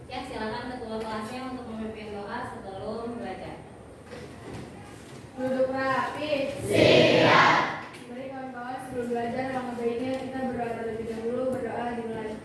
Ya, silakan ketua kelasnya untuk memimpin doa sebelum belajar. Duduk rapi. Siap. Mari kawan-kawan sebelum belajar alangkah baiknya kita berdoa terlebih dahulu. Berdoa dimulai.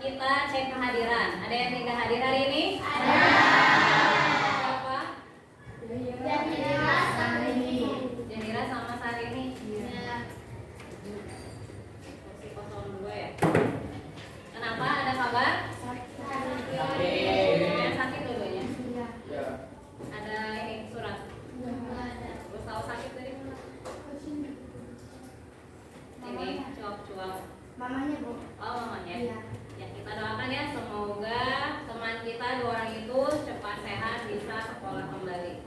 Kita cek kehadiran. Ada yang tidak hadir hari ini? Ada. Siapa? Jadira sama Sarini. Iya. Kursi 02 ya. Kenapa? Ada kabar? Yang sakit dulunya? Iya. Ada ini surat? Terus tahu sakit dari mana? Ini cuap-cuap. Mamanya, Bu. Oh, mamanya. Iya. Ya, kita doakan ya, semoga teman kita dua orang itu cepat sehat, bisa sekolah kembali.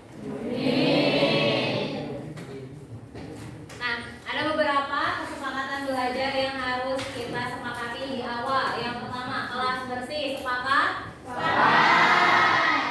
Nah, ada beberapa kesepakatan belajar yang harus kita sepakati di awal. Yang pertama, kelas bersih, sepakat? Sepakat.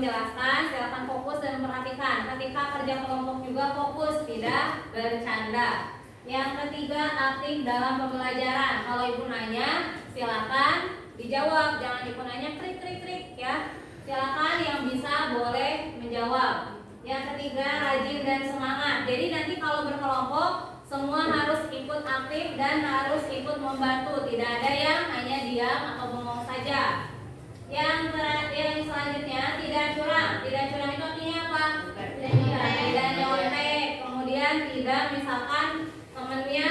menjelaskan, silakan fokus dan perhatikan. Ketika kerja kelompok juga fokus, tidak bercanda. Yang ketiga, aktif dalam pembelajaran. Kalau ibu nanya, silakan dijawab, jangan ibu nanya krik krik krik ya. Silakan yang bisa boleh menjawab. Yang ketiga, rajin dan semangat. Jadi nanti kalau berkelompok semua harus ikut aktif dan harus ikut membantu. Tidak ada yang hanya diam atau bengong saja. Yang selanjutnya, tidak curang. Tidak curang itu artinya apa? Tidak nyontek. Kemudian tidak, misalkan temennya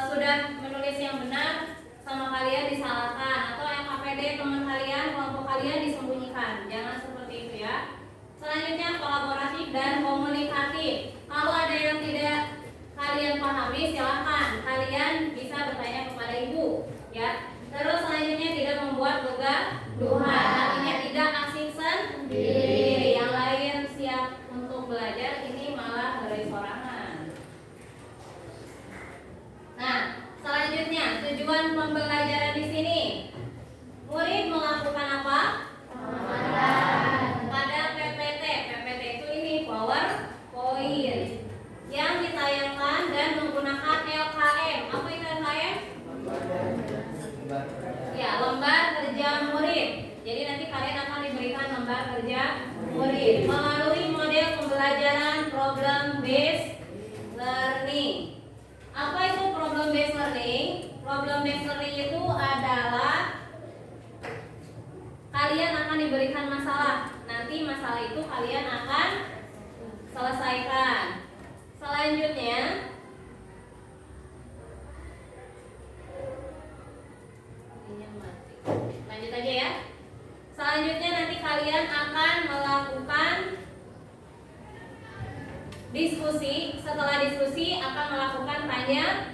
sudah menulis yang benar sama kalian disalahkan, atau LKPD teman kalian, kelompok kalian disembunyikan. Jangan seperti itu ya. Selanjutnya, kolaboratif dan komunikatif. Kalau ada yang tidak kalian pahami, silakan kalian bisa bertanya kepada ibu ya. Terus selanjutnya, tidak membuat kegaduhan. Artinya tidak asik sendiri. Yang lain siap untuk belajar, ini malah bersorangan. Nah, selanjutnya tujuan pembelajaran di sini. Murid melakukan apa? Pada PPT. PPT itu ini PowerPoint yang ditayangkan dan menggunakan LKM. Apa itu LKM? Ya, lembar kerja murid. Jadi nanti kalian akan diberikan lembar kerja murid melalui model pembelajaran problem based learning. Apa itu problem based learning? Problem based learning itu adalah kalian akan diberikan masalah. Nanti masalah itu kalian akan selesaikan. Selanjutnya, lanjut aja ya. Selanjutnya nanti kalian akan melakukan diskusi. Setelah diskusi akan melakukan tanya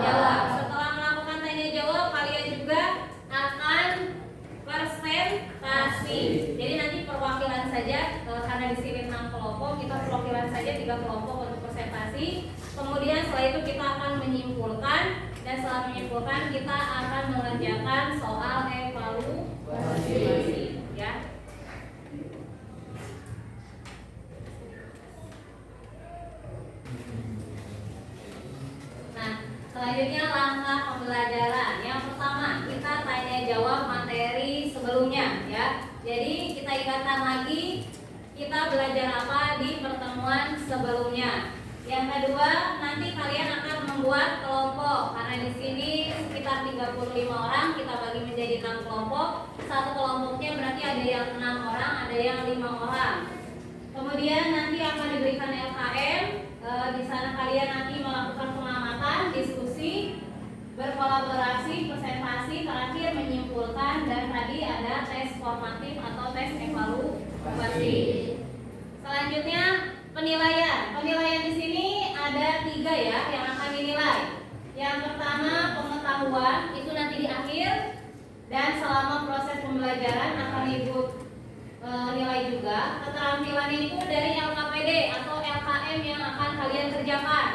jawab. Setelah melakukan tanya jawab, kalian juga akan presentasi. Jadi nanti perwakilan saja, karena di sini 6 kelompok, kita perwakilan saja 3 kelompok untuk presentasi. Kemudian setelah itu kita akan menyimpulkan, dan setelah menyimpulkan kita akan mengerjakan soal evaluasi ya. Nah, selanjutnya langkah pembelajaran. Yang pertama, kita tanya jawab materi sebelumnya ya. Jadi kita ingatkan lagi kita belajar apa di pertemuan sebelumnya. Yang kedua, nanti kalian akan membuat kelompok. Karena di sini sekitar 35 orang, kita bagi menjadi 6 kelompok. Satu kelompoknya berarti ada yang 6 orang, ada yang 5 orang. Kemudian nanti akan diberikan LKM. Di sana kalian nanti melakukan pengamatan, diskusi, berkolaborasi, presentasi, terakhir menyimpulkan, dan tadi ada tes formatif atau tes evaluasi. Selanjutnya penilaian. Penilaian di sini ada 3 ya yang akan dinilai. Yang pertama pengetahuan, itu nanti di akhir, dan selama proses pembelajaran akan ibu nilai juga. Keterampilan itu dari LKPD atau LKM yang akan kalian kerjakan.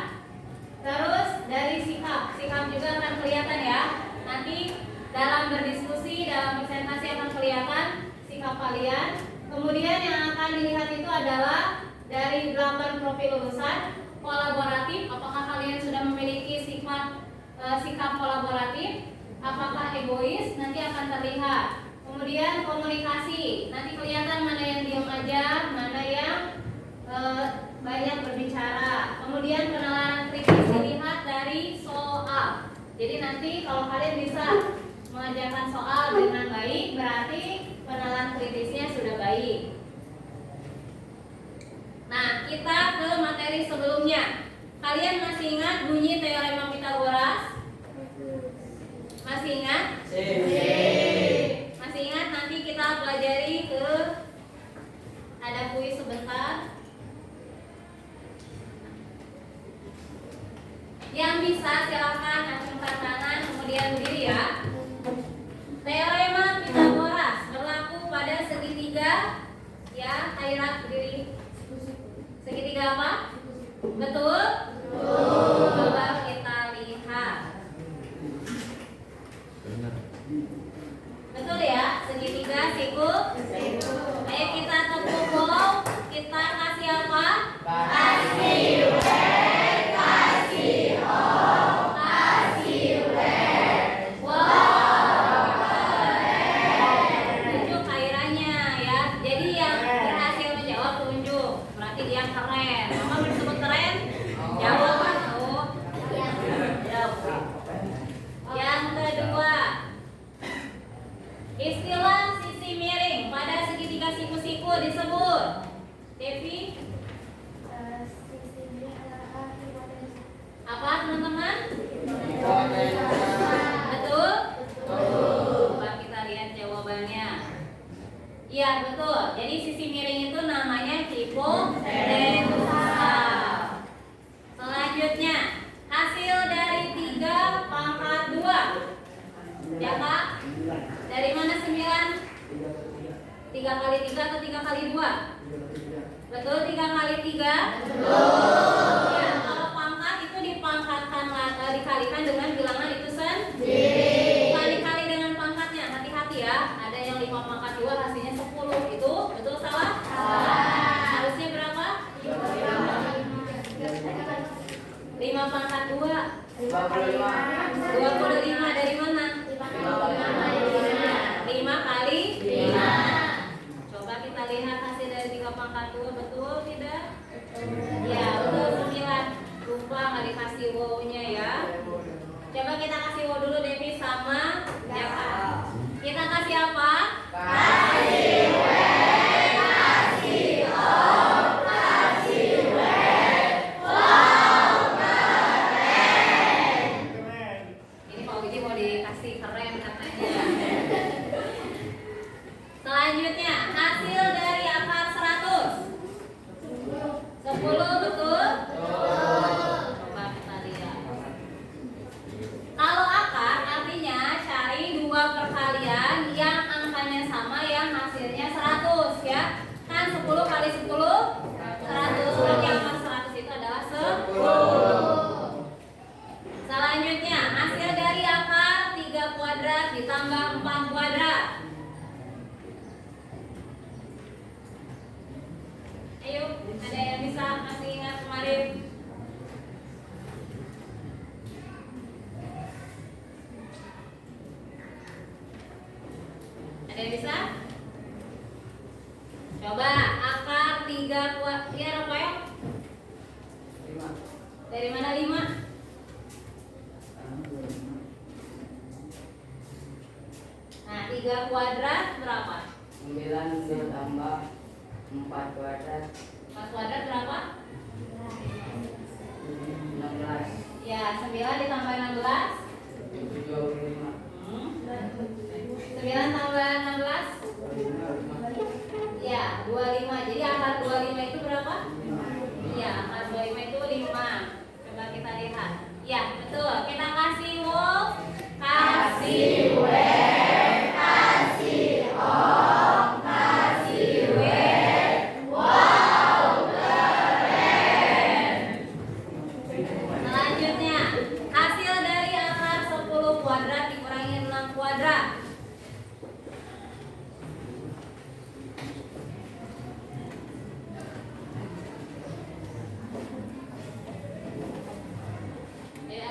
Terus dari sikap juga akan kelihatan ya. Nanti dalam berdiskusi, dalam presentasi akan kelihatan sikap kalian. Kemudian yang akan dilihat itu adalah dari 8 profil lulusan. Kolaboratif, apakah kalian sudah memiliki sikap kolaboratif? Apakah egois? Nanti akan terlihat. Kemudian komunikasi, nanti kelihatan mana yang diam aja, mana yang banyak berbicara. Kemudian penalaran kritis dilihat dari soal. Jadi nanti kalau kalian bisa mengerjakan soal dengan baik, berarti penalaran kritisnya sudah baik. Nah, kita ke materi sebelumnya. Kalian masih ingat bunyi teorema Pythagoras? Masih ingat? Masih ingat? Nanti kita pelajari ke, ada kuis sebentar. Yang bisa silakan acungkan tangan kemudian berdiri ya. Teorema Pythagoras berlaku pada segitiga ya. Airat berdiri. Segitiga apa? Betul? Coba kita lihat. Betul ya? Segitiga siku. Ayo kita teman-teman? Betul? Coba kita lihat jawabannya. Iya betul. Jadi sisi miring itu namanya hipotenusa. Selanjutnya, hasil dari 3 pangkat 2. Ya Kak? Dari mana 9? 3 kali 3 atau 3 kali 2? Betul, 3 kali 3? Ya, kalau pangkat itu dipangkatkan, dikalikan dengan bilangan itu sendiri. Bukan dikali dengan pangkatnya, hati-hati ya. Ada yang 5 pangkat 2 hasilnya 10. Itu betul salah? Harusnya berapa? 5 pangkat 2 25. Dari mana? 5 kali 5. Coba kita lihat hasil dari 3 pangkat 2. Betul tidak? Ya betul, 9. Lupa nggak dikasih wow-nya ya. Coba kita kasih wow dulu Devi sama Jaka. Kita kasih apa? Kasih W, kasih O, kasih W. Wow, keren. Ini Pak Widi mau dikasih keren katanya. Selanjutnya, hasil dari akar 100. 10 betul? Coba kita lihat. Kalau akar artinya cari 2 perkalian yang angkanya sama yang hasilnya 100 ya. Kan 10 kali 10 100. Berarti akar 100 itu adalah 10. Selanjutnya, hasil dari akar 3 kuadrat ditambah 4 kuadrat. Ayo, ada yang bisa masih ingat kemarin? Ada yang bisa? Coba akar 3 kuadrat. Ya, Rafael? 5. Dari mana 5? Nah, 3 kuadrat berapa? 9 ditambah 4 kuadrat 4 kuadrat berapa? 16 Ya, 9 ditambah 16 25 9 tambah 16 ya, 25. Jadi akar 25 itu berapa? Iya, akar 25 itu 5. Coba kita lihat. Ya, betul. Kita kasih wow, kasih W, kasih O, kasih W. Wow, keren. Selanjutnya, hasil dari akar 10 kuadrat dikurangi 6 kuadrat.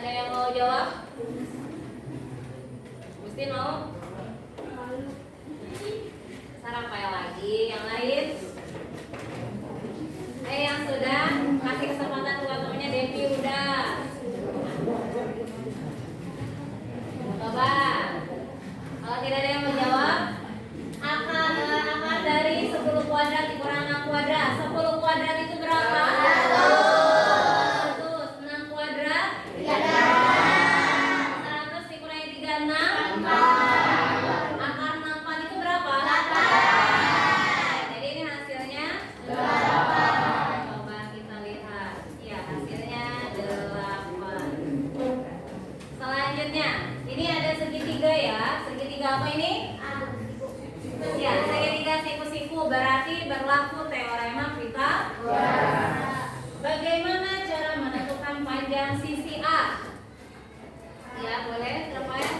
Ada yang mau jawab? Gusti mau? Sarapaya lagi, yang lain? Yang sudah kasih kesempatan buat temennya Devi udah. Coba. Kalau tidak ada yang menjawab, akar dari 10 kuadrat dikurang 6 kuadrat. 10 kuadrat itu berapa? 100. 6 kuadrat? 100 dikurangi 36? Akar 64 itu berapa? 8. Jadi ini hasilnya 8. Coba kita lihat. Ya, hasilnya 8. Selanjutnya, ini ada segitiga ya. Segitiga apa ini? Ya, segitiga siku-siku berarti berlaku teorema Pythagoras. Bagaimana cara menentukan panjang sisi A? Ya, boleh, Rafael.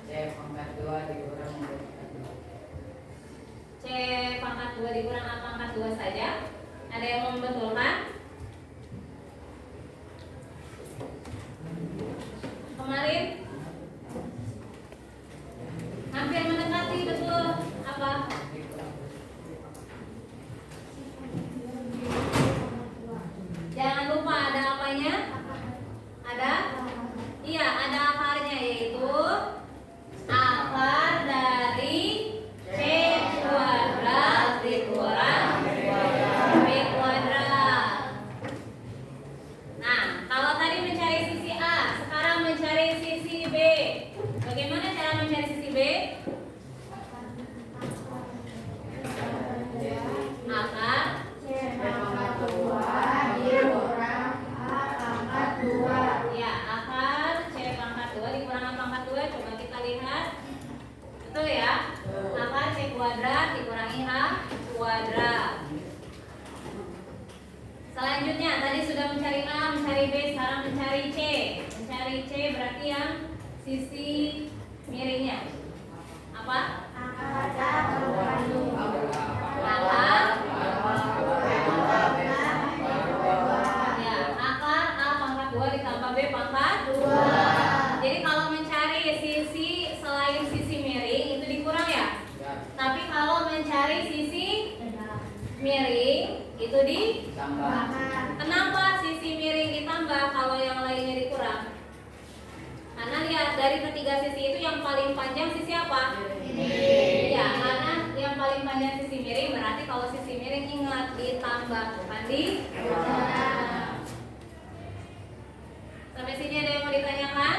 C pangkat 2 dikurang C pangkat 2 dikurang A pangkat 2 saja. Ada yang membetulkan? Kemarin hampir mendekati, betul. Apa? Jangan lupa ada apanya? Ada? Iya, ada akarnya, yaitu akar dari C kuadrat dikurang B kuadrat. Nah, kalau tadi mencari sisi A, B? Akar C pangkat 2 dikurang A pangkat 2. ya, akar C pangkat 2 dikurangi pangkat 2. Coba kita lihat. Betul ya? Akar C kuadrat dikurangi A kuadrat. Selanjutnya tadi sudah mencari A, mencari B, sekarang mencari C. Mencari C berarti yang sisi miringnya. Apa? Akar A mengandung Akar ya, akar A pangkat 2 ditambah B pangkat 2. Jadi kalau mencari sisi selain sisi miring itu dikurang ya. Tapi kalau mencari sisi miring itu Tambah. kenapa sisi miring ditambah kalau yang lainnya dikurang? Karena lihat dari ketiga sisi itu yang paling panjang sisi apa? Ya, karena yang paling panjang sisi miring berarti kalau sisi miring ingat ditambah bukan dikurang. Sampai sini ada yang mau ditanyakan?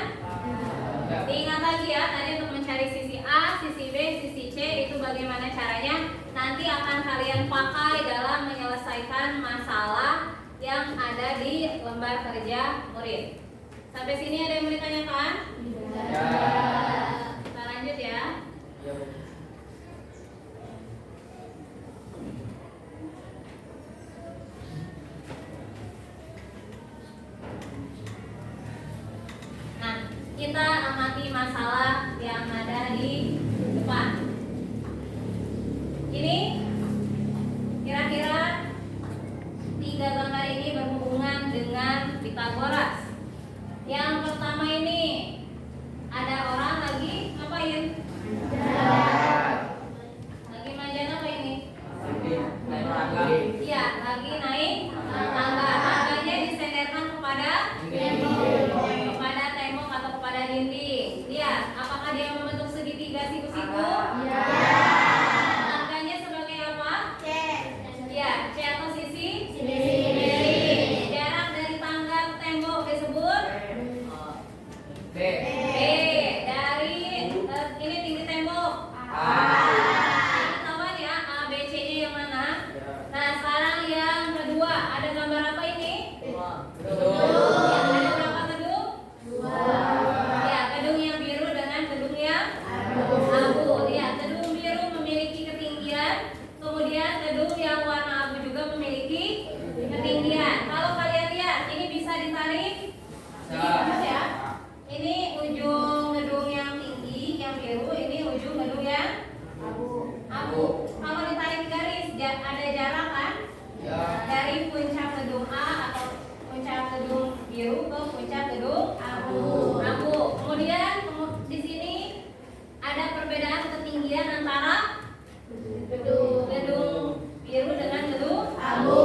Diingat lagi ya, tadi untuk mencari sisi A, sisi B, sisi C itu bagaimana caranya? Nanti akan kalian pakai dalam menyelesaikan masalah yang ada di lembar kerja murid. Sampai sini ada yang mau ditanyakan? Kita lanjut ya. Nah, kita amati masalah yang ada di depan. Ini kira-kira tiga gambar ini berhubungan dengan Pythagoras. Yang pertama ini ada orang lagi ngapain? Lagi manjat apa ini? Iya, lagi naik tangga. Tangganya disenderkan kepada tembok atau kepada dinding. Lihat, apakah dia membentuk segitiga siku-siku? Tangganya sebagai apa? Ya, C atau sisi? Miring. Jarak dari tangga ke tembok disebut B. B. Dari ini tinggi tembok. Ketahuan ya A, B, C-nya yang mana? Nah, sekarang yang kedua, ada gambar apa ini? Ya, ada berapa gedung? Ya, gedung yang biru dengan gedung yang abu. Ya, gedung biru memiliki ketinggian, kemudian gedung yang warna abu juga memiliki ketinggian. Kalau kalian lihat, ini bisa ditarik. Bisa ya. Ini ujung gedung yang tinggi, yang biru. Ini ujung gedung yang abu. Kalau ditarik garis, ada jarak kan? Dari puncak gedung A atau puncak gedung biru ke puncak gedung abu. Kemudian di sini ada perbedaan ketinggian antara gedung biru dengan gedung abu.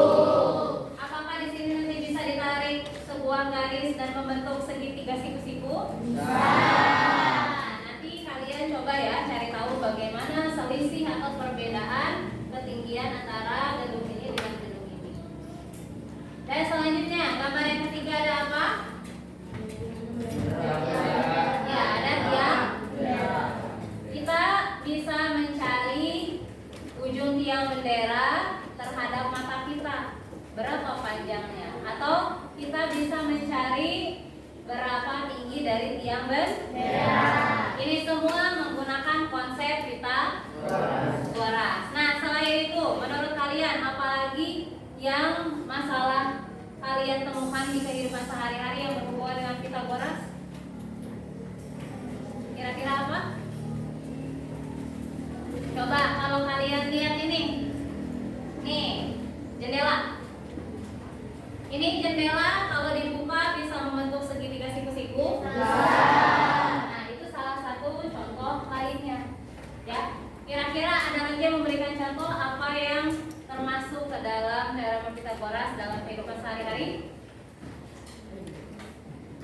Apakah di sini nanti bisa ditarik sebuah garis dan membentuk segitiga siku-siku? Nanti kalian coba ya cari tahu bagaimana selisih atau perbedaan ketinggian antara gedung ini dengan gedung ini. Dan selanjutnya gambar yang ketiga ada apa? Ya, ada tiang. Kita bisa mencari ujung tiang bendera terhadap mata kita, berapa panjangnya, atau kita bisa mencari berapa tinggi dari tiang bendera. Ini semua menggunakan konsep Pythagoras. Nah, selain itu, menurut kalian apalagi yang masalah kalian temukan di kehidupan sehari-hari yang berhubungan dengan Pythagoras? Kira-kira apa? Coba kalau kalian lihat ini. Nih, jendela. Ini jendela kalau dibuka bisa membentuk segitiga siku-siku. Nah, itu salah satu contoh lainnya. Ya, kira-kira ada lagi yang memberikan contoh apa yang termasuk ke dalam teorema Pythagoras dalam kehidupan sehari-hari?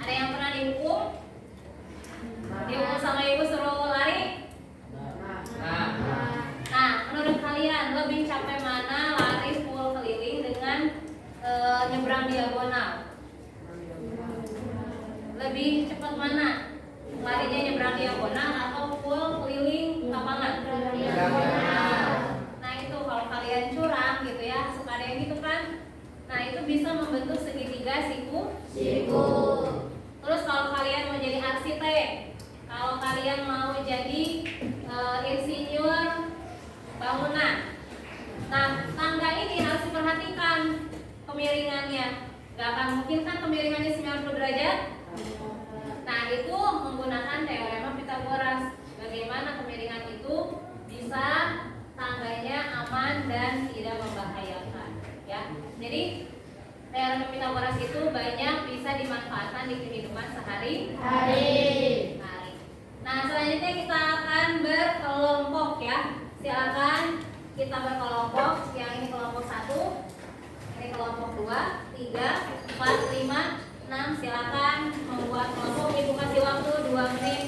Ada yang pernah dihukum? Dihukum sama ibu suruh lari? Nah, menurut kalian lebih capek mana lari full keliling dengan nyebrang diagonal? Lebih cepat mana? Larinya nyebrang diagonal atau full keliling? bisa membentuk segitiga siku. Terus kalau kalian mau jadi arsitek, kalau kalian mau jadi insinyur bangunan, nah tangga ini harus diperhatikan kemiringannya. Gak akan mungkin kan kemiringannya 90 derajat. Nah itu menggunakan teorema Pythagoras. Bagaimana kemiringan itu bisa tangganya aman dan tidak membahayakan, ya. Jadi teorema Pythagoras itu banyak bisa dimanfaatkan di kehidupan sehari-hari. Nah selanjutnya kita akan berkelompok, ya. Silakan kita berkelompok. Yang ini kelompok 1, ini kelompok 2, 3, 4, 5, 6. Silakan membuat kelompok. Ibu kasih waktu 2 menit.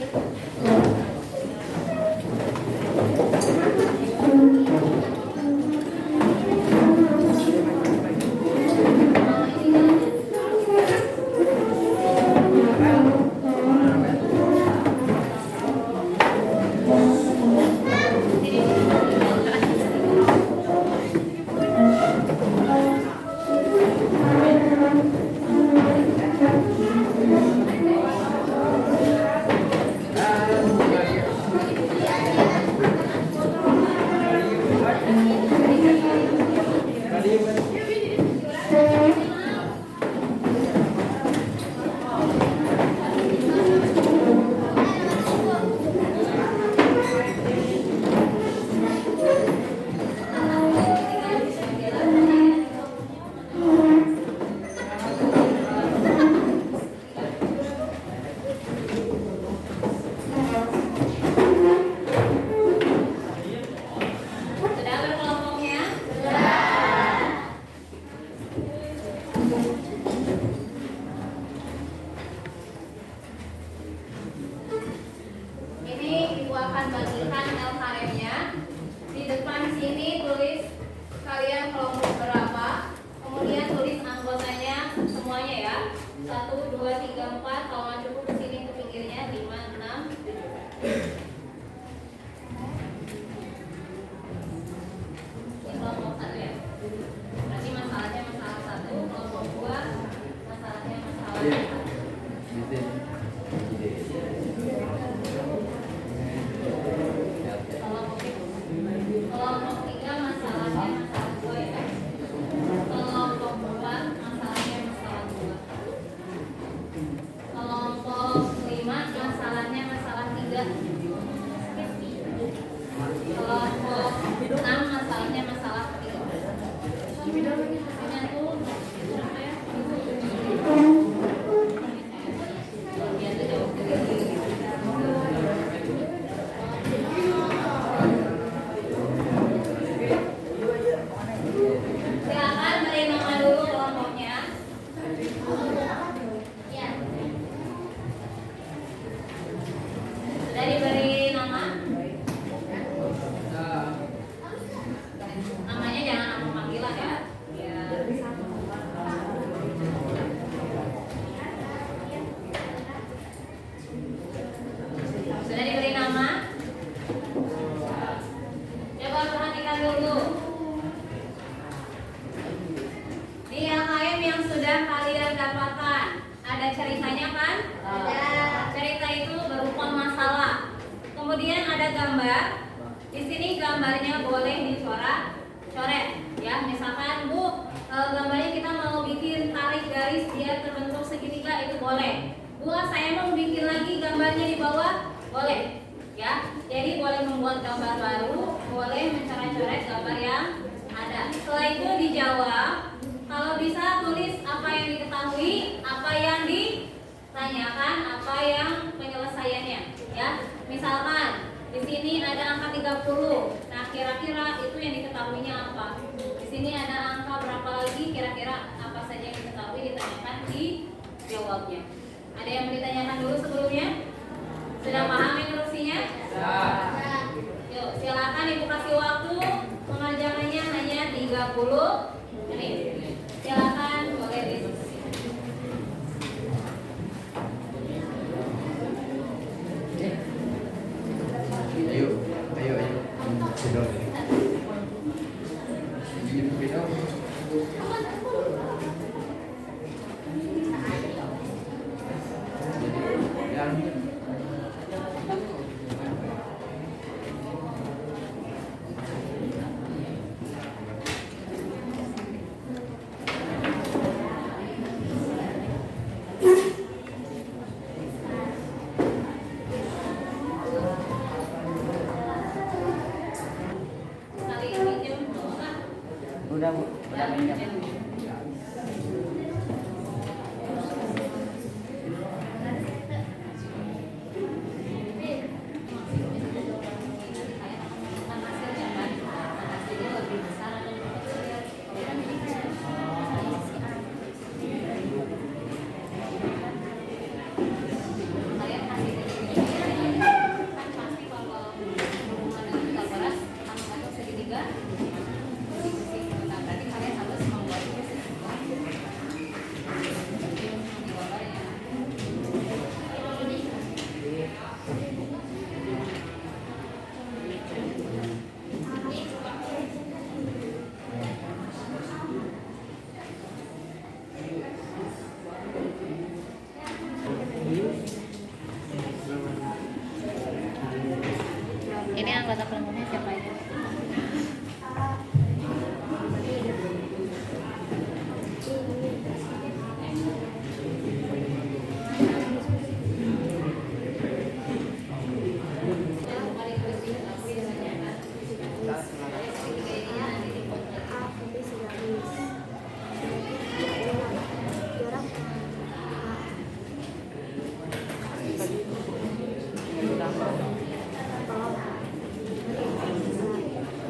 Ini anggota kelompoknya siapa aja?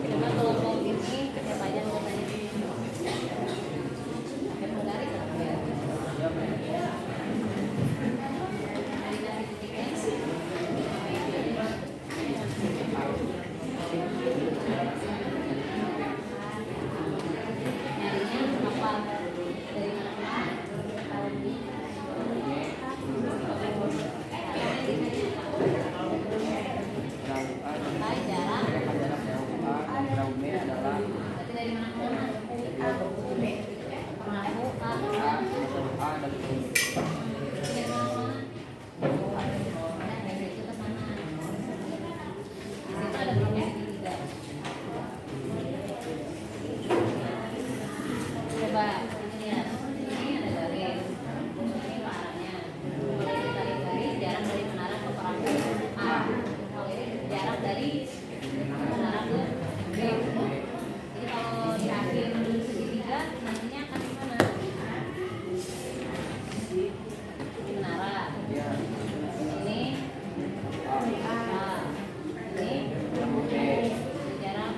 Coba kelompok ini siapa aja anggotanya? Dari kasih titiknya. Nyarinya apa? Dari mana? Hai, jarak. Berarti dari mana ke mana? Perahu A. Dari mana? Nah, dari situ ke sana. Di situ ada berapa segitiga? Coba lihat. Ini ada garis. Ini parahnya. Kalau ini tarik garis jarak dari menara ke perahu A. Kalau ini jarak dari menara ke B. Jadi kalau di akhir segitiga nantinya akan di mana? Di menara. Ini A. Ini jarak.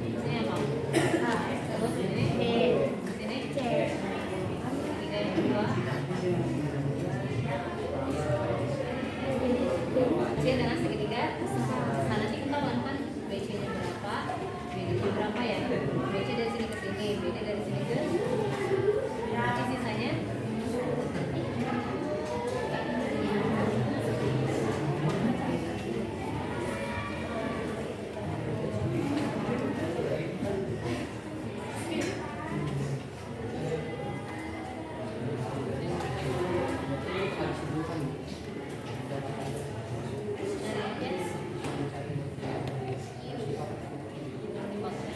Ini apa? Terus ini sini segitiga yang kedua. Oke, dengan segitiga sana sih ketahuan kan BC nya berapa, BD nya berapa ya? BC dari sini ke sini, BD dari sini ke berarti sisanya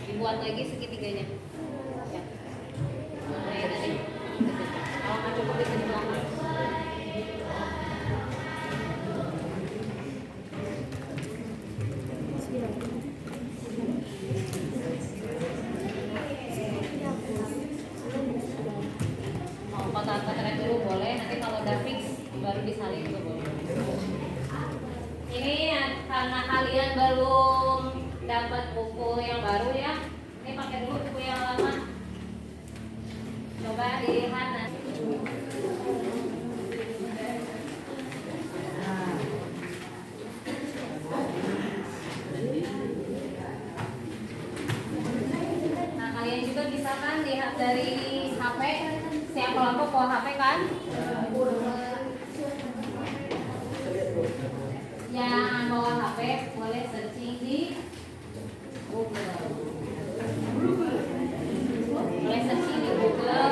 dibuat lagi segitiganya. Ya. Nah, ya tadi. Kalau nggak cukup bisa dibelakang. Mau kotak-kotak dulu boleh, nanti kalau udah fix baru disalin juga boleh. Ini ya, karena kalian belum dapat buku yang baru ya, ini pakai dulu buku yang lama. Coba dilihat nanti. Nah, kalian juga bisa kan lihat dari HP, siap kelompok bawa HP kan? Yang bawa HP boleh searching di Google. Boleh searching di Google.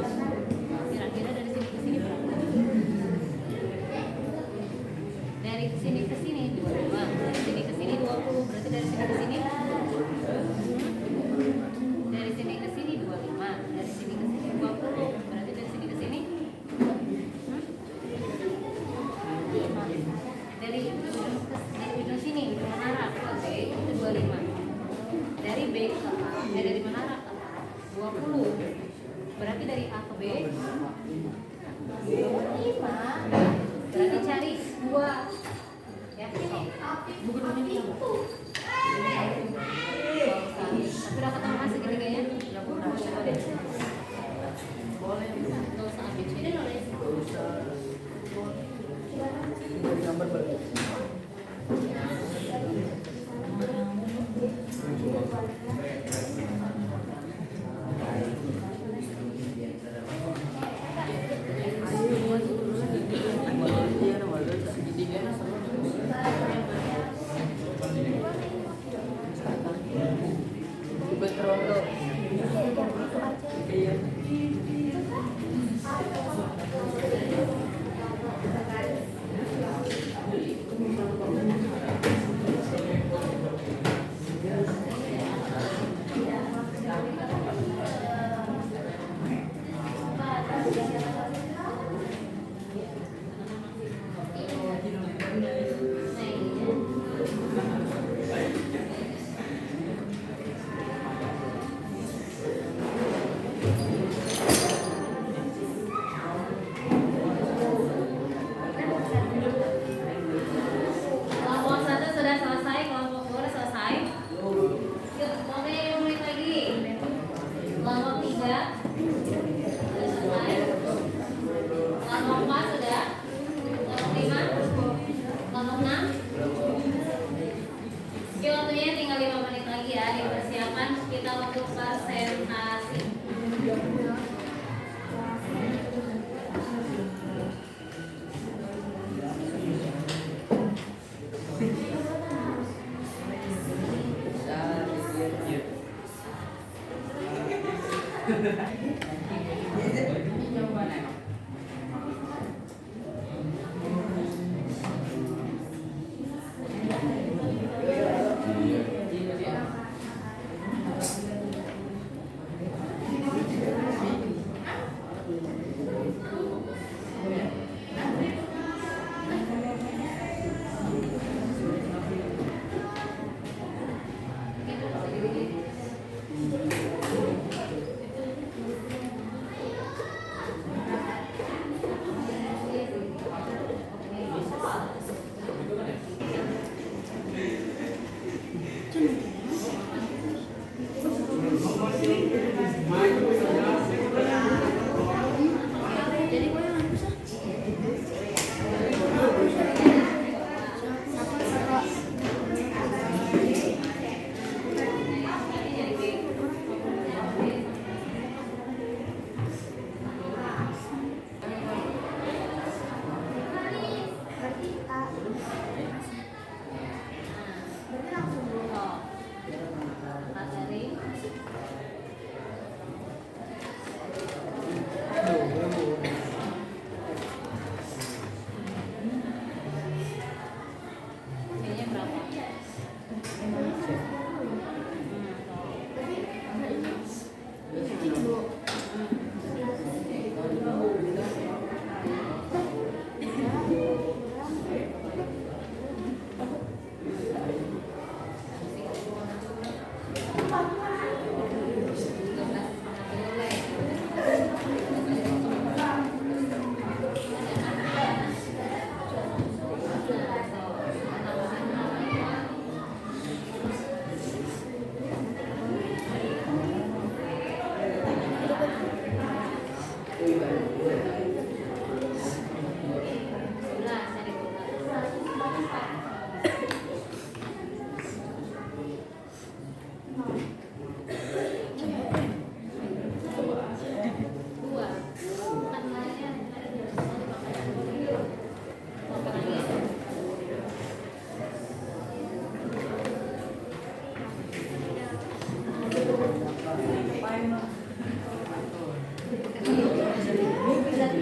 Kira-kira dari sini ke sini berapa? Dari sini ke sini 25. Dari sini ke sini 20. Berarti dari sini ke sini dari sini ke sini 25. Dari sini ke sini 20. Berarti dari sini ke sini dari ujung sini, ujung menara ke B itu 25. Dari B ke A, dari menara ke A 20. Berarti dari A ke B 25. Berarti cari 2. Ya, buku ini itu. Tapi udah ketemu mas segitiganya? Coba deh. Nggak usah ambil sini nulis. Gambar berapa? Kelompok 1 sudah selesai, kelompok 2 sudah selesai. Oke, mulai lagi. Kelompok 3 sudah selesai. Kelompok 4 sudah. Kelompok 5, kelompok 6. Oke, waktunya tinggal 5 menit lagi ya. Dipersiapkan kita untuk presentasi.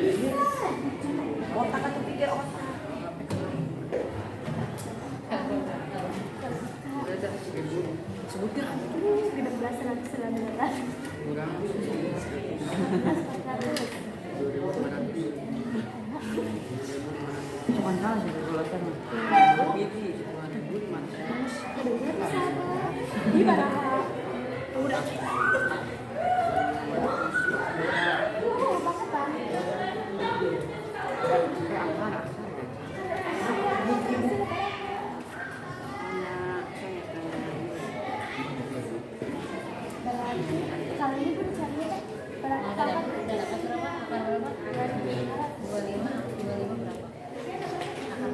Otak atau pikir otak. Sebutin apa? 13.900. Kurang. Cuman salah sih kalau kan. Biti, Di baraha. Udah. Kali ini pun cari berapa? Dapat berapa? Akan berapa? 25 berapa? Akan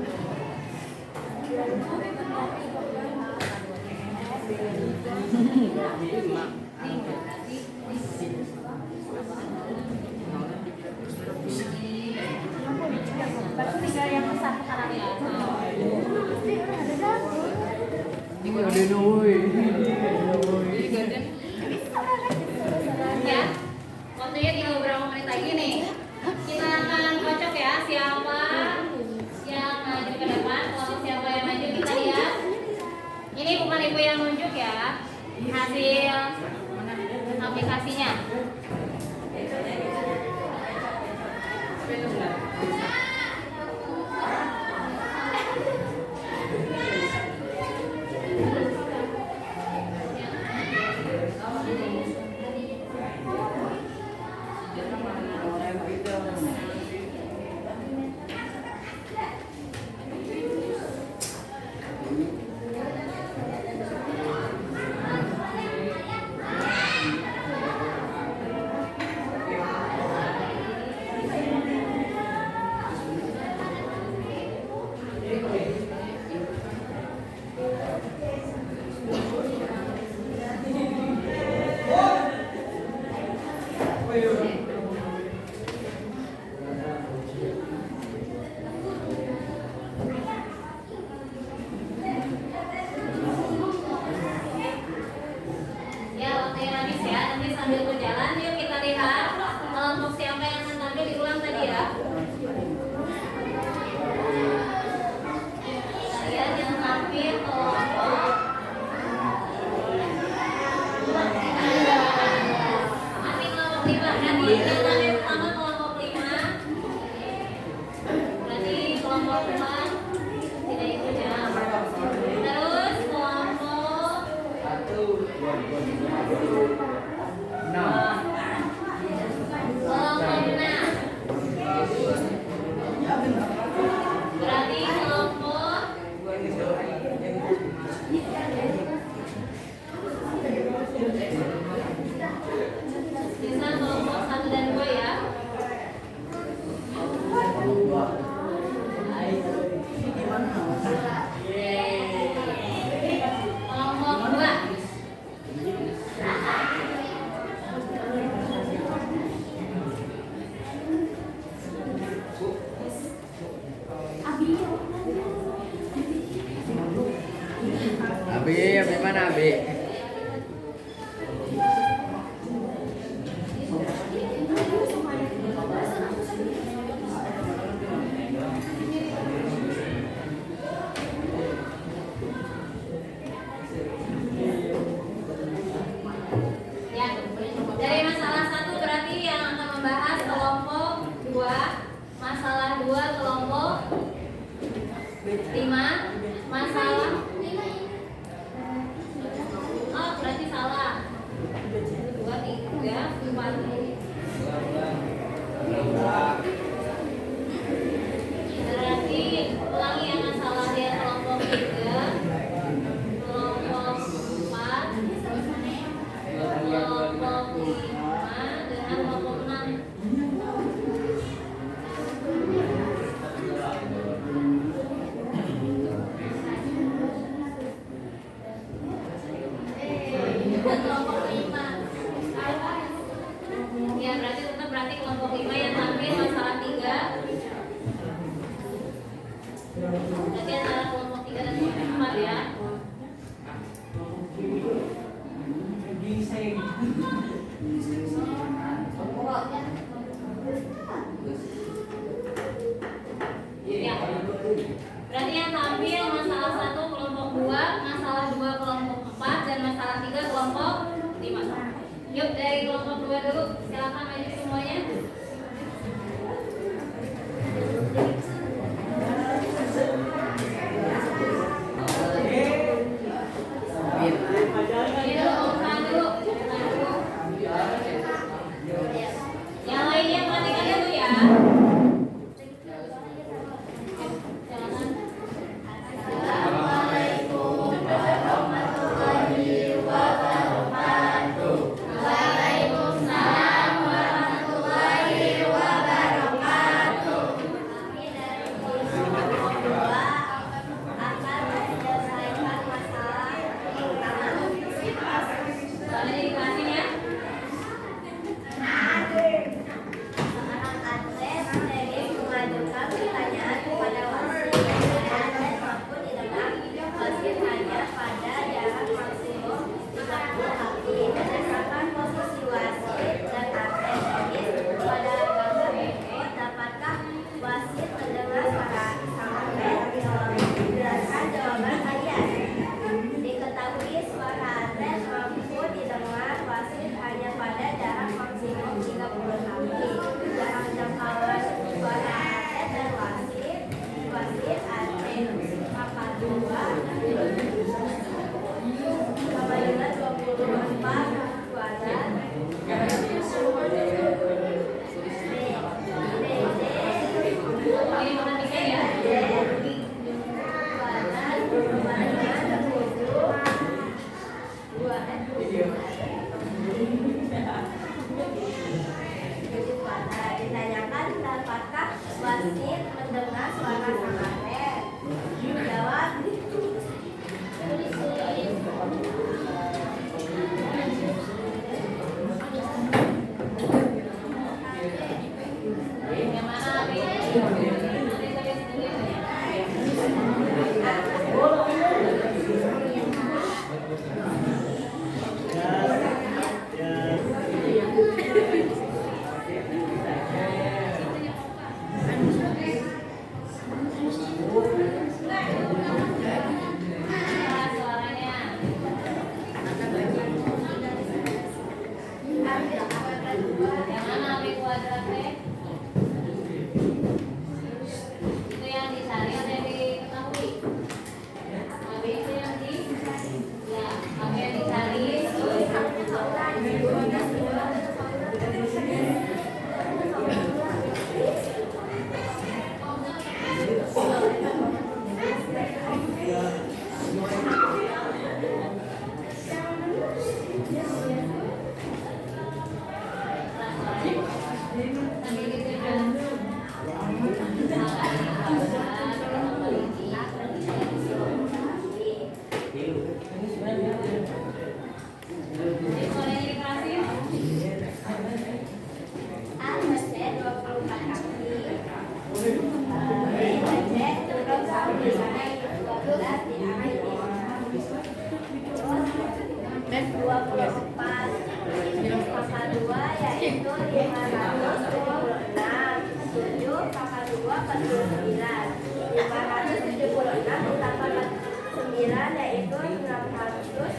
Berarti tinggal yang besar sekarang ya. Ada dapur. ini ada noy. ya. Waktunya tinggal beberapa menit lagi nih. Kita akan kocok ya siapa yang maju ke depan. Kalau siapa yang maju kita lihat. Ini bukan ibu yang nunjuk ya. Hasil aplikasinya. Ya, waktunya habis ya. Nanti sambil berjalan, yuk kita lihat kelompok siapa yang akan tampil diulang tadi ya. Kita lihat yang tampil kelompok. Nanti kelompok 5 kan nih. Yang tampil pertama kelompok 5. Berarti kelompok 4 tidak ikut ya. Terus kelompok kelompok 6. Berarti kelompok bisa kelompok 1 dan 2 ya. Kelompok 2. Abi mana Abi? Ya, dari masalah 1 berarti yang akan membahas kelompok 2, masalah 2 kelompok 5, masalah oh berarti salah 2, 3, 4. Berarti ulangi yang masalah dia kelompok 3, kelompok 4, kelompok 5 dengan kelompok 6. Kelompok 5. Ya berarti tetap kelompok 5 yang tampil Yuk dari kelompok 2 dulu, silakan maju semuanya. Ini dulu, urutan dulu. Yang lainnya perhatikan dulu ya. Soalnya dijelasin ya. Seorang atlet tenis mengajukan pertanyaan kepada wasit. Atlet mampu didengar wasit hanya pada jarak maksimum 30 kaki. Berdasarkan posisi wasit dan atlet tenis pada gambar ini, dapatkah wasit mendengar suara sang atlet? Jelaskan jawaban kalian. Diketahui suara atlet mampu didengar wasit hanya pada jarak maksimum 30 kaki. Jarak jangkauan suara atlet dan wasit atlet papan 2 sama dengan 24 kuadrat. Ini perhatikan ya. Ditanyakan dapatkah wasit mendengar suara sang atlet? Jawab. Yang mana Abi? Nanti tulis dulu ya. Suaranya. Yang mana Abi kuadratnya? Itu yang dicari atau yang diketahui? Abi itu yang di ya, Abi yang dicari. Dan 24 pangkat 2 yaitu 526, 7 pangkat 2 49, 576 ditambah 9 yaitu 625.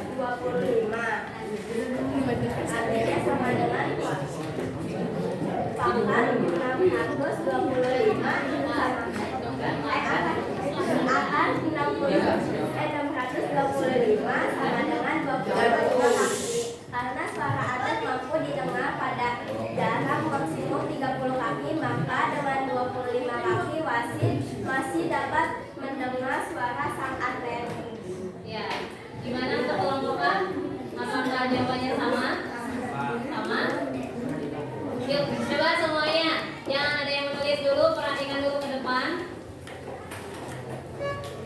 Artinya sama dengan pangkat 625 akan 625 sama dengan 22 kaki. Karena suara atlet mampu didengar pada jarak maksimum 30 kaki, maka dengan 25 kaki wasit masih dapat mendengar suara sang atlet. Ya, gimana untuk kelompokan? Apakah jawabannya sama? Sama? Yuk, coba semuanya. Jangan ada yang menulis dulu, perhatikan dulu ke depan.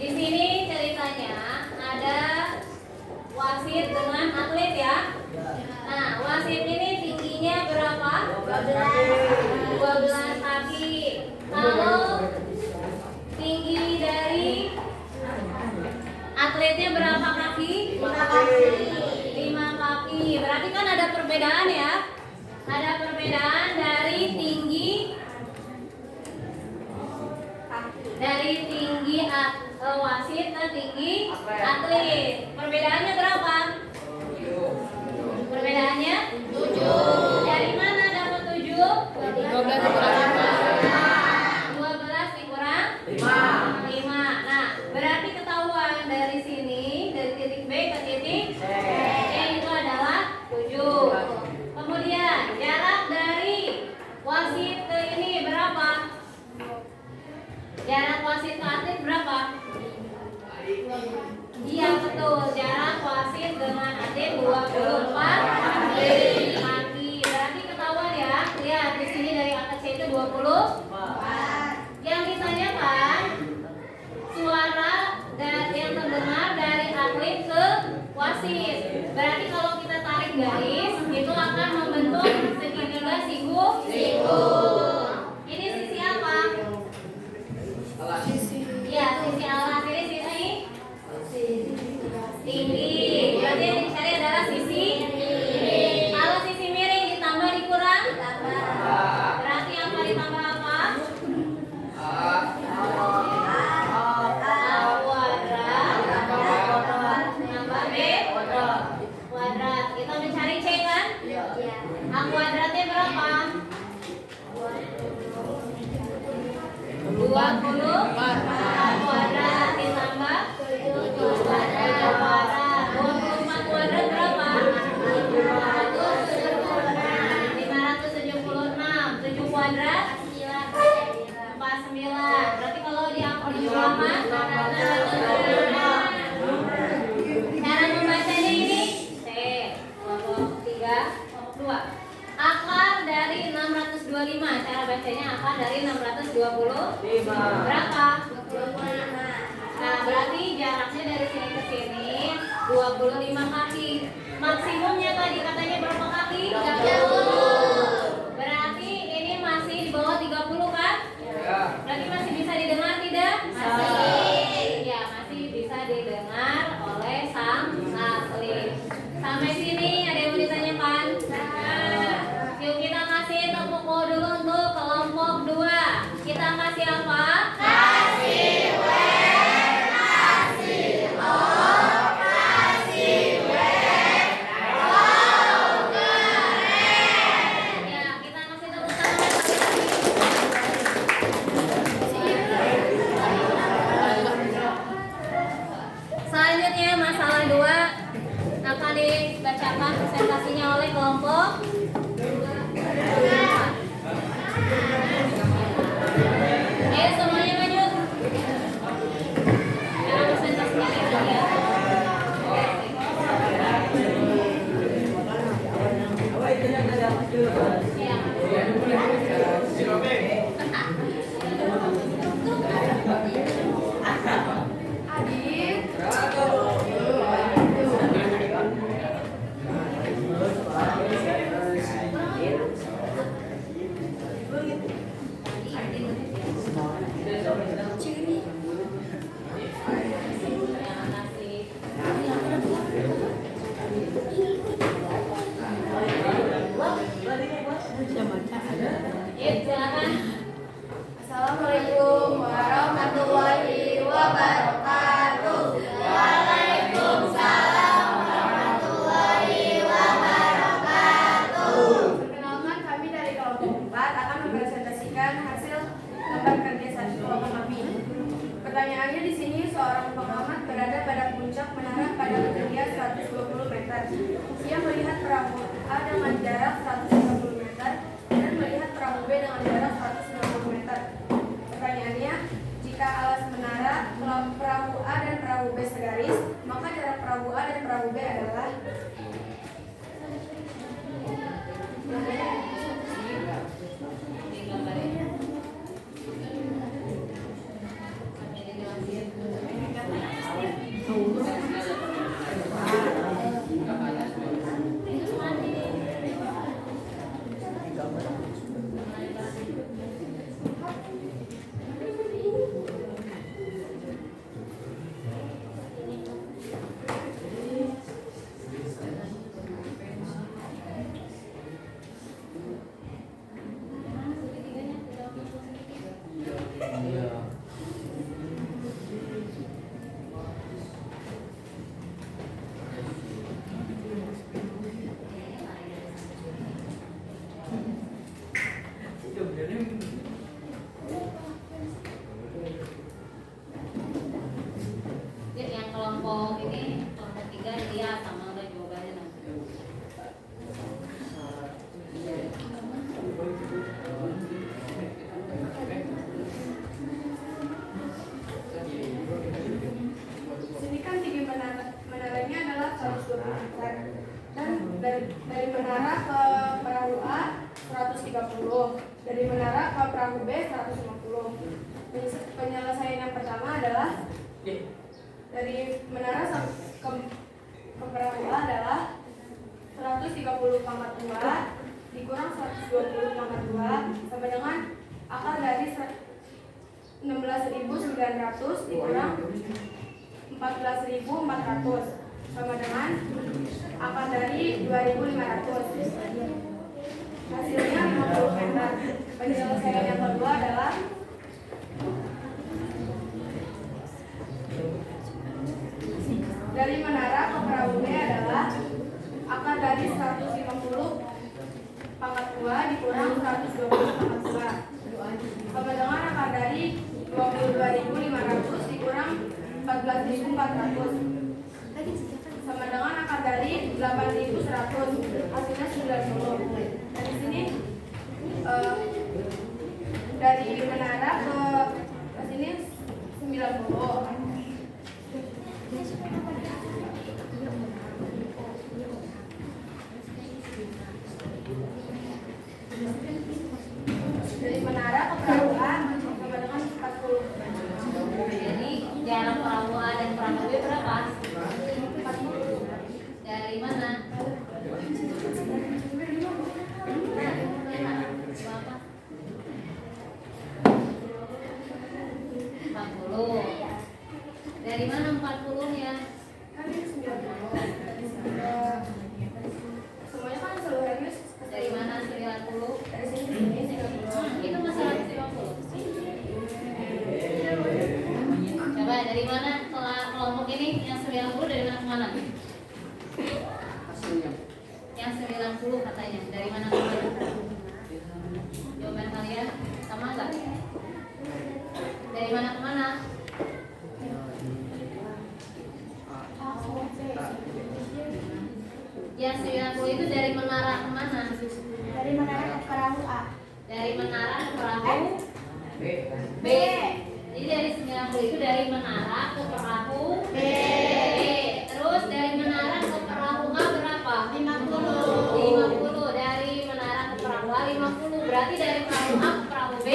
Di sini ceritanya ada wasit dengan atlet ya. Nah, wasit ini tingginya berapa? 12 kaki. Kalau tinggi dari atletnya berapa kaki? 5 kaki. 5 kaki. Berarti kan ada perbedaan ya. Ada perbedaan dari tinggi wasit ke tinggi atlet. Perbedaannya berapa? Perbedaannya 7 Jarak wasit ke atlet berapa? Iya betul, jarak wasit dengan atlet 24 kaki. Berarti ketahuan ya, lihat di sini dari A ke C itu 24. Yang ditanyakan suara yang terdengar dari atlet ke wasit. Berarti kalau kita tarik garis itu akan membentuk segitiga siku. Ini sisi apa? Iya, sisi alas. Ini sisi tinggi. Berarti yang dicari adalah sisi miring. Kalau sisi miring ditambah dikurang? Berarti apa ditambah apa? A kuadrat tambah B kuadrat. Kita mencari C kan? A kuadratnya berapa? 20 A kuadrat ditambah 7 kuadrat. 24 kuadrat berapa? 576. 7 kuadrat 49. Berarti kalau diakur di halaman cara membacanya ini C kelompok 3 kelompok 2. Akar dari 625. Cara bacanya akar dari 625 berapa? 25. Nah, berarti jaraknya dari sini ke sini 25 kaki. Maksimumnya tadi katanya berapa kaki? 30. Berarti ini masih di bawah 30 kan? Berarti masih bisa didengar tidak? Masih. Ya, masih bisa didengar oleh sang atlet. Sampai sini ada yang mau ditanyakan? Yuk kita kasih tepuk tangan dulu untuk kelompok 2. Kita kasih apa? Kasih W, kasih O, kasih W, keren. Ya, kita kasih tepuk tangan. Selanjutnya masalah 2 akan dibacakan presentasinya oleh kelompok. Ayo semuanya maju. Cara presentasinya lagi ya. Silakan. Assalamualaikum warahmatullahi wabarakatuh. Waalaikumsalam warahmatullahi wabarakatuh. Perkenalkan, kami dari kelompok 4 akan mempresentasikan hasil gambar kerja satu kelompok kami. Pertanyaannya di sini, seorang pengamat berada pada puncak menara pada ketinggian 120 meter. Ia melihat perahu A dengan jarak 130 meter dan melihat perahu B dengan jarak 190 meter. Pertanyaannya, jika alas menara, perahu A dan perahu B segaris, maka jarak perahu A dan perahu B adalah menara ke perahu A 130, dari menara ke perahu B 150. Penyelesaian yang pertama adalah dari menara ke perahu A adalah 130 pangkat 2 dikurang 120 pangkat 2 sama dengan akar dari 16.900 dikurang 14.400 sama dengan akar dari 2.500. Hasilnya 50 meter. Penyelesaian yang kedua adalah dari menara ke perahu B adalah akar dari 150 pangkat 2 dikurang 120 pangkat 2 sama dengan akar dari 22.500 dikurang 14.400 sama dengan akar dari 8.100, hasilnya 90. Dari sini dari menara ke sini 90. Dari menara ke perahu A sama dengan 40. Jadi jarak perahu A dan perahu B berapa? 40. Dari mana? Berapa? 40. Dari mana 40-nya? Kan ini 90. Semuanya kan seluruhnya Dari mana 90? dari sini 90. Itu masih 150. Coba dari mana kelompok ini yang 90 dari mana ke mana? Hasilnya. Yang 90 katanya dari mana ke mana? Jawaban kalian sama enggak? Dari mana ke mana? Yang 90 itu dari menara ke mana? Dari menara ke perahu A. Dari menara ke perahu B. Jadi dari 90 itu dari menara ke perahu B. Terus dari menara ke perahu A berapa? 50. Dari menara ke perahu A 50. Berarti dari perahu A ke perahu B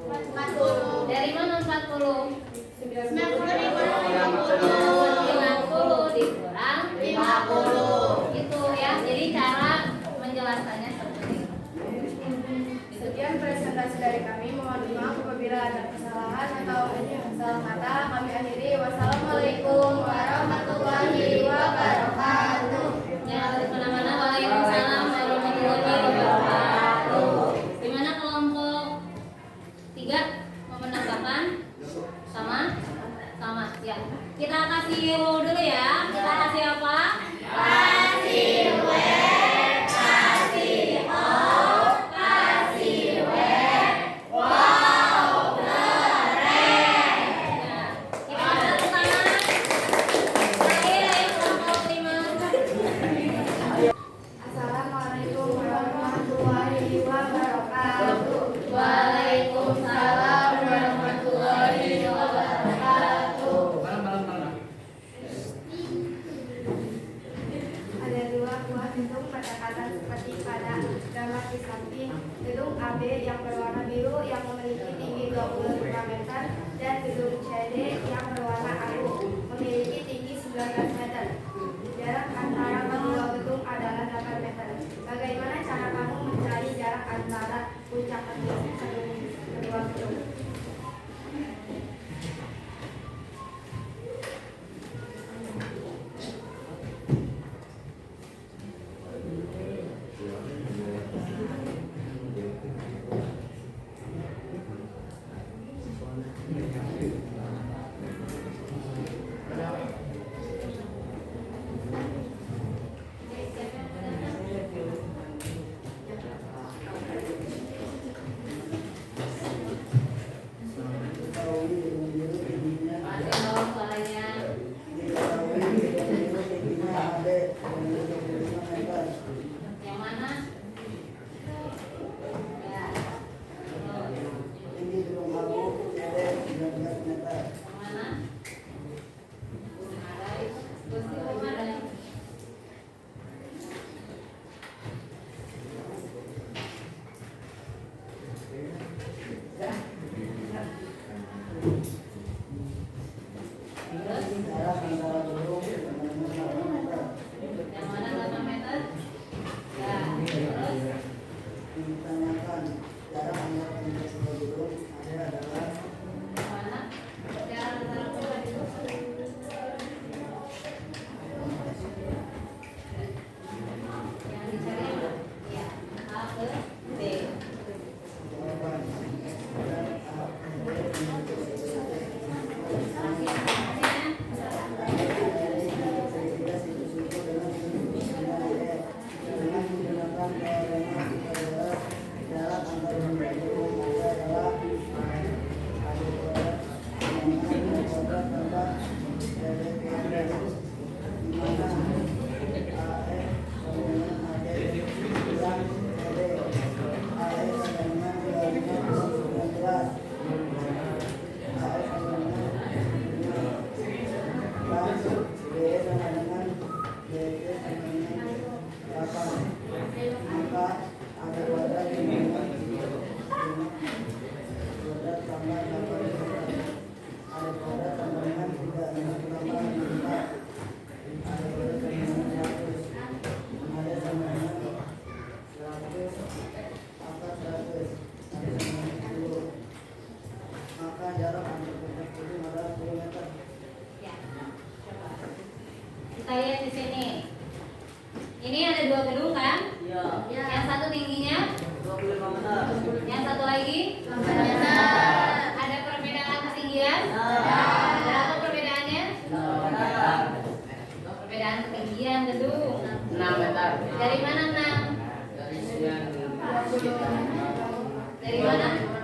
40. Dari mana 40? 90 dikurang 50. Gitu ya. Jadi cara menjelaskannya seperti itu. Sekian presentasi dari kami. Mohon maaf apabila ada kesalahan atau salah kata. Kami akhiri. Wassalamualaikum warahmatullahi wabarakatuh. Jangan harus kemana-mana. Waalaikumsalam warahmatullahi wabarakatuh. Gimana kelompok 3 mau menambahkan? Sama? Sama ya. Kita kasih wow dulu ya. Kita kasih apa? Kasih web, kasih oh, kasih web. Wow, keren. Nah, kita tepuk tangan. Ayo kelompok 5. Assalamualaikum warahmatullahi wabarakatuh. Waalaikumsalam warahmatullahi wabarakatuh. Ada dua buah gedung pada kata seperti pada gambar di samping. Gedung AB yang berwarna biru yang memiliki tinggi 25 meter dan gedung CD yang berwarna abu memiliki tinggi 19 meter. Jarak antara kedua gedung adalah 8 meter. Bagaimana cara kamu mencari jarak antara puncak kedua gedung?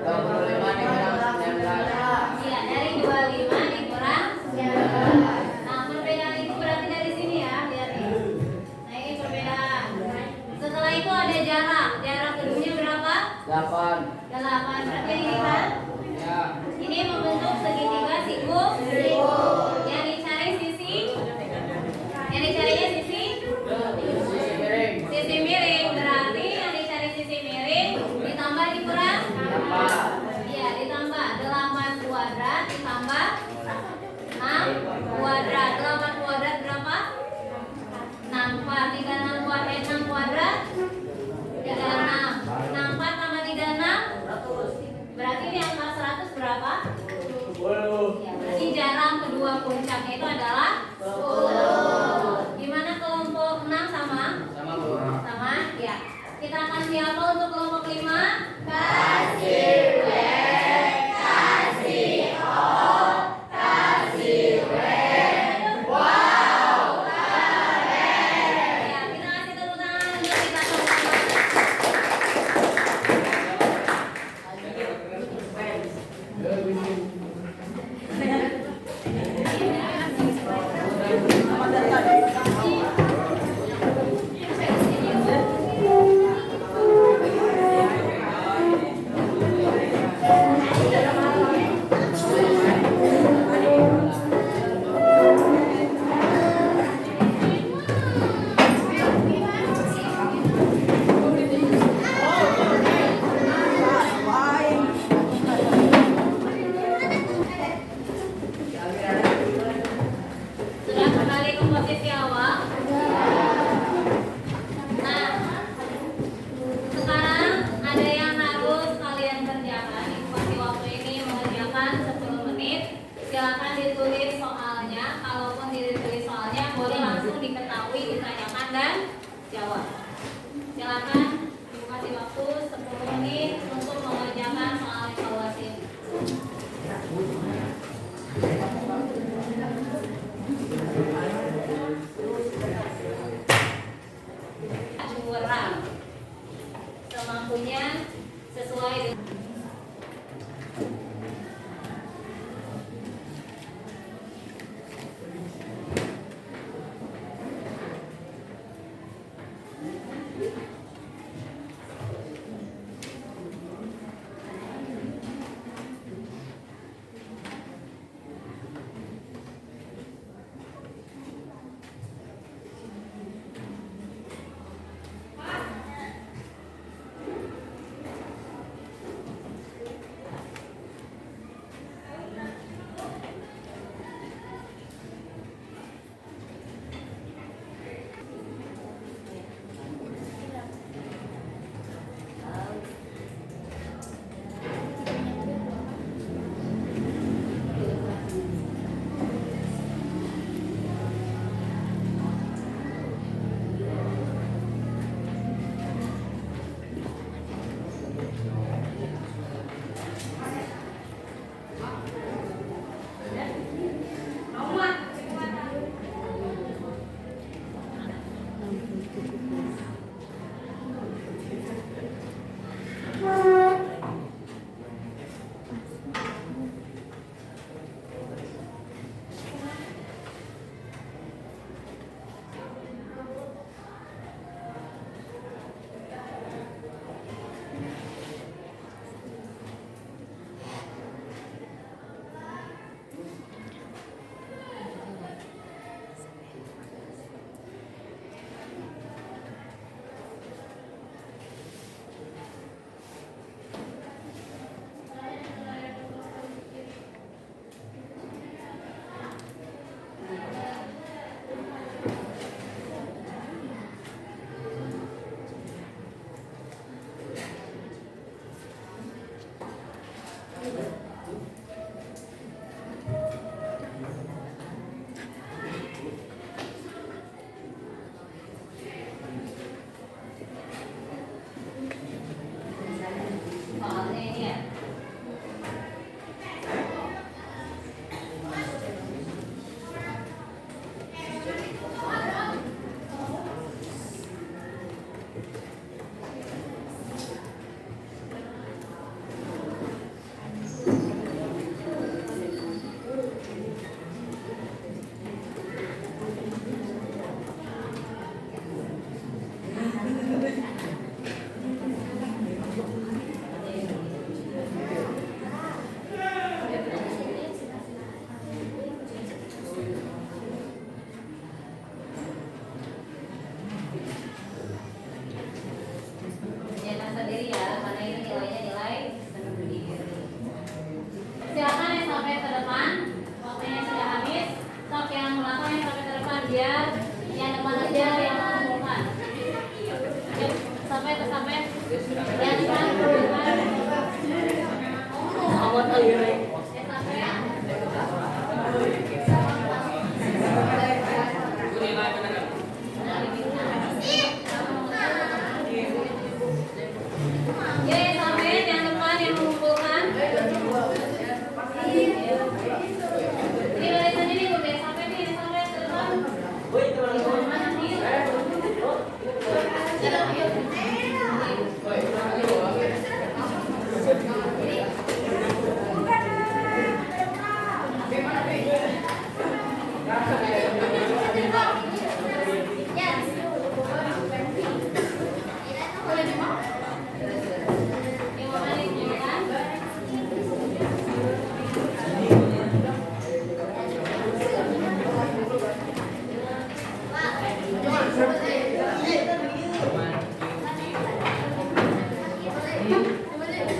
25 dikurang 19. Iya, dari 25 dikurang 19. Nah, perbedaan itu berarti dari sini ya, lihat nih. Nah, ini perbedaan. Setelah itu ada jarak. Jarak keduanya berapa? 8. 8. Berarti ini kan? Ya. Ini membentuk segitiga siku. Yang dicari sisi. Yang dicarinya sisi. Sisi miring. Sisi miring. Berarti yang dicari sisi miring ditambah dikurang. Iya, ditambah 8 kuadrat ditambah 6 kuadrat. 8 kuadrat berapa? 64. 36 kuadrat 6 kuadrat 36. 64 tambah 36 berarti ini angka 100 berapa? 10. Ya, berarti jarak kedua puncaknya itu adalah 10. Gimana kelompok 6 sama? Sama Bu. Sama? Ya. Kita kasih apa untuk kelompok 5? Ya, kita kasih tepuk tangan untuk kita sama-sama. Sudah kembali ke posisi awal. Nah, sekarang ada yang harus kalian kerjakan. Kasih waktu ini mengerjakan 10 menit. Silakan ditulis soalnya. Kalaupun ditulis soalnya, boleh langsung diketahui, ditanyakan dan jawab. Silakan ibu kasih waktu 10 menit untuk mengerjakan soal evaluasi ini. Curang semampunya sesuai dengan sampai ke depan. Waktunya sudah habis. Stop yang belakang yang sampai ke depan biar yang depan aja yang mengumpulkan. Sampai yang depan mengumpulkan. Awan air. Sampai yang depan yang mengumpulkan. Ini barisan ini udah sampai nih, sampai ke depan. Mana nih?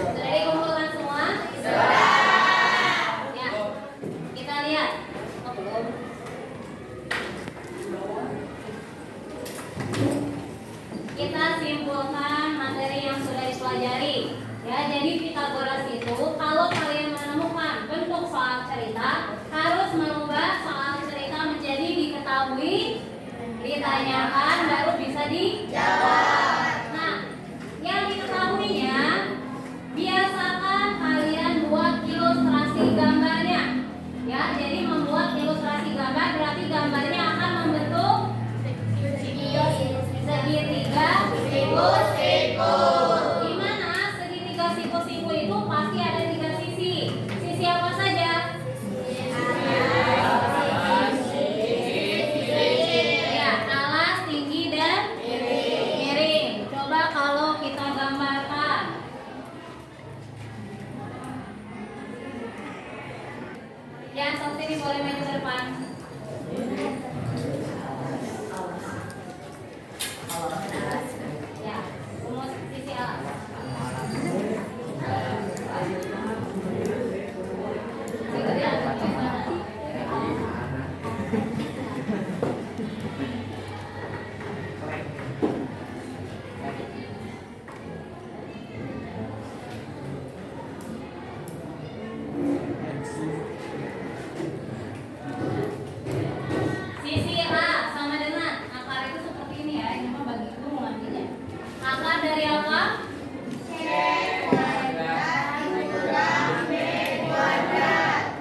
Sudah dikumpulkan semua? Ya, kita lihat. Oh, belum. Kita simpulkan materi yang sudah dipelajari. Ya, jadi Pitagoras itu kalau kalian menemukan bentuk soal cerita harus merubah soal cerita menjadi diketahui, ditanyakan, baru bisa dijawab. Nah, yang diketahuinya biasakan kalian buat ilustrasi gambarnya. Ya, jadi membuat ilustrasi gambar berarti gambarnya akan membentuk segitiga siku-siku. Di mana segitiga siku-siku itu pasti ada 3 sisi. Sisi apa saja? Ya, alas, tinggi dan miring. Coba kalau kita gambarkan. Yang satu ini boleh maju ke depan. Ya, rumus sisi alas. Sisi A sama dengan akar itu seperti ini ya. Ini mah bagi dulu nantinya. Akar dari apa?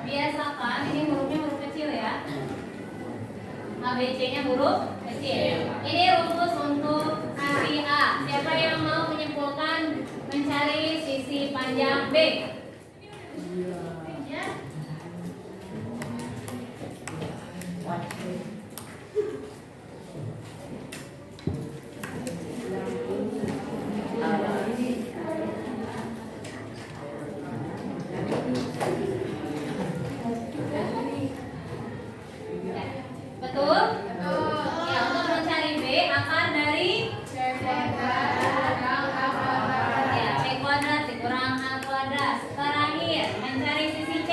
Biasakan ini hurufnya huruf kecil ya. ABC-nya huruf kecil. Ini rumus untuk sisi A. Siapa yang mau menyimpulkan mencari sisi panjang B? Betul? Ya, untuk mencari B, akar dari ya, C kuadrat dikurang A kuadrat. Terakhir, mencari sisi C.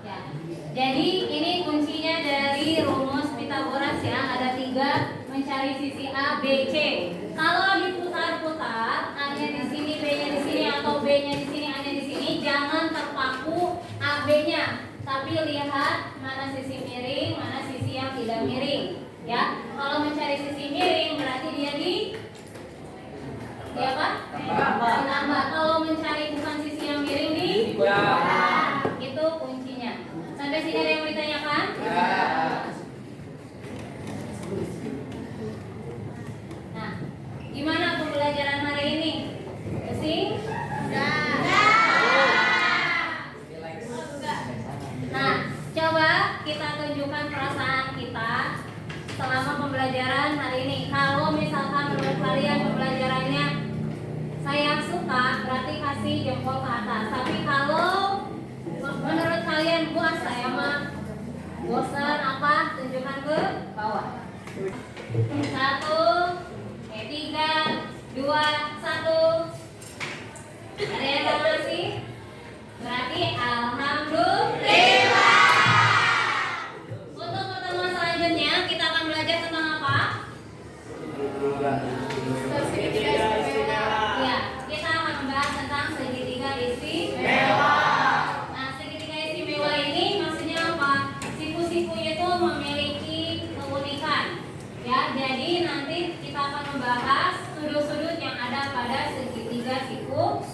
Ya. Jadi ini kuncinya dari rumus Pitagoras ya, ada 3 mencari sisi A, B, C. Kalau diputar-putar, A-nya di sini, B-nya di sini, atau B-nya di sini, A-nya di sini, jangan terpaku AB-nya, tapi lihat mana sisi miring, mana sisi yang tidak miring. Ya, kalau mencari sisi miring berarti dia di apa? Ditambah. Kalau mencari bukan sisi yang miring di itu kuncinya. Sampai sini ada yang mau ditanyakan? Nah, gimana pembelajaran hari ini? Pusing? Nah, coba kita tunjukkan perasaan kita selama pembelajaran hari ini. Kalau misalkan menurut kalian pembelajarannya saya suka, berarti kasih kasih jempol ke atas. Tapi kalau menurut kalian puas, saya mah bosan apa? Tunjukkan ke bawah. 1, 3, 2, 1. Ada yang mau ngasih? Berarti alhamdulillah. Untuk pertemuan selanjutnya kita akan belajar tentang apa? Segitiga istimewa. Iya, kita akan membahas tentang segitiga istimewa. Nah, segitiga istimewa ini maksudnya apa? Siku-sikunya itu memiliki keunikan. Ya, jadi nanti kita akan membahas sudut-sudut yang ada pada segitiga siku.